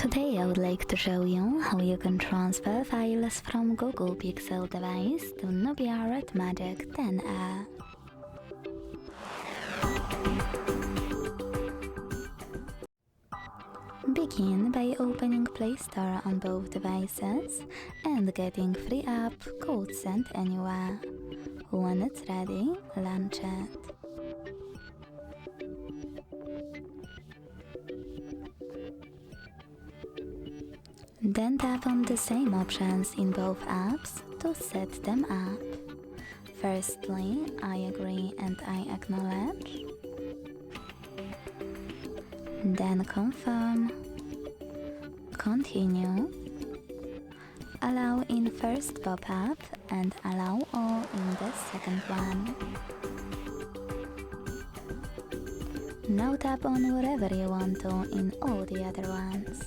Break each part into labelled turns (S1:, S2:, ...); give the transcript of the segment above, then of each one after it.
S1: Today I would like to show you how you can transfer files from Google Pixel device to Nubia RedMagic 10A. Begin by opening Play Store on both devices and getting free app called Send Anywhere. When it's ready, launch it. Then tap on the same options in both apps to set them up. Firstly, I agree and I acknowledge. Then confirm. Continue. Allow in first pop-up and allow all in the second one. Now tap on whatever you want to in all the other ones.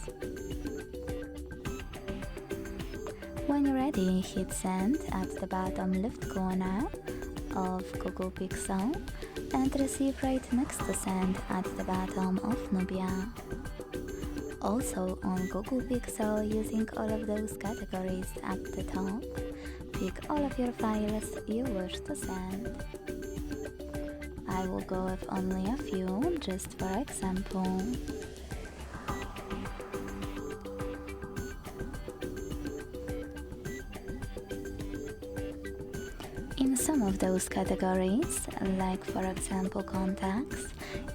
S1: When you're ready, hit send at the bottom left corner of Google Pixel and receive right next to send at the bottom of Nubia. Also on Google Pixel, using all of those categories at the top, pick all of your files you wish to send. I will go with only a few, just for example. In some of those categories, like for example contacts,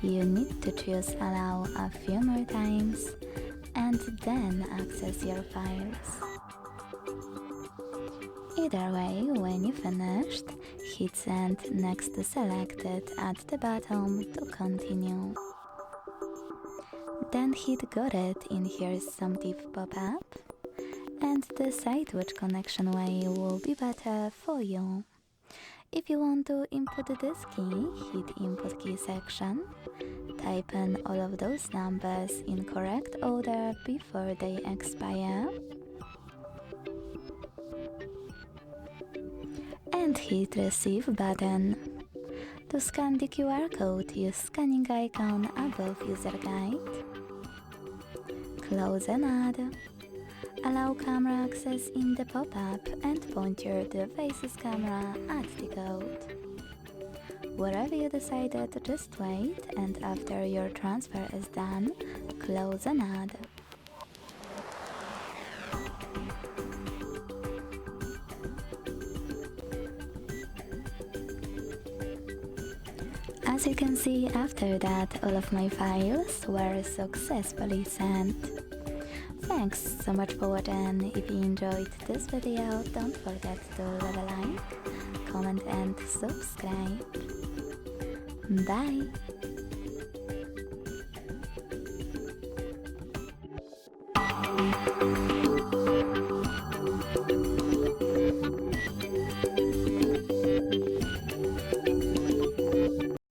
S1: you need to choose allow a few more times and then access your files. Either way, when you finished, hit send next to selected at the bottom to continue. Then hit got it in here's some tip pop-up and decide which connection way will be better for you. If you want to input this key, hit input key section, type in all of those numbers in correct order before they expire, and hit receive button. To scan the QR code, use scanning icon above user guide. Close and add. Allow camera access in the pop-up and point your device's camera at the code. Wherever you decided, just wait, and after your transfer is done, close and add. As you can see, after that, all of my files were successfully sent. Thanks so much for watching. If you enjoyed this video, don't forget to leave a like, comment and subscribe. Bye!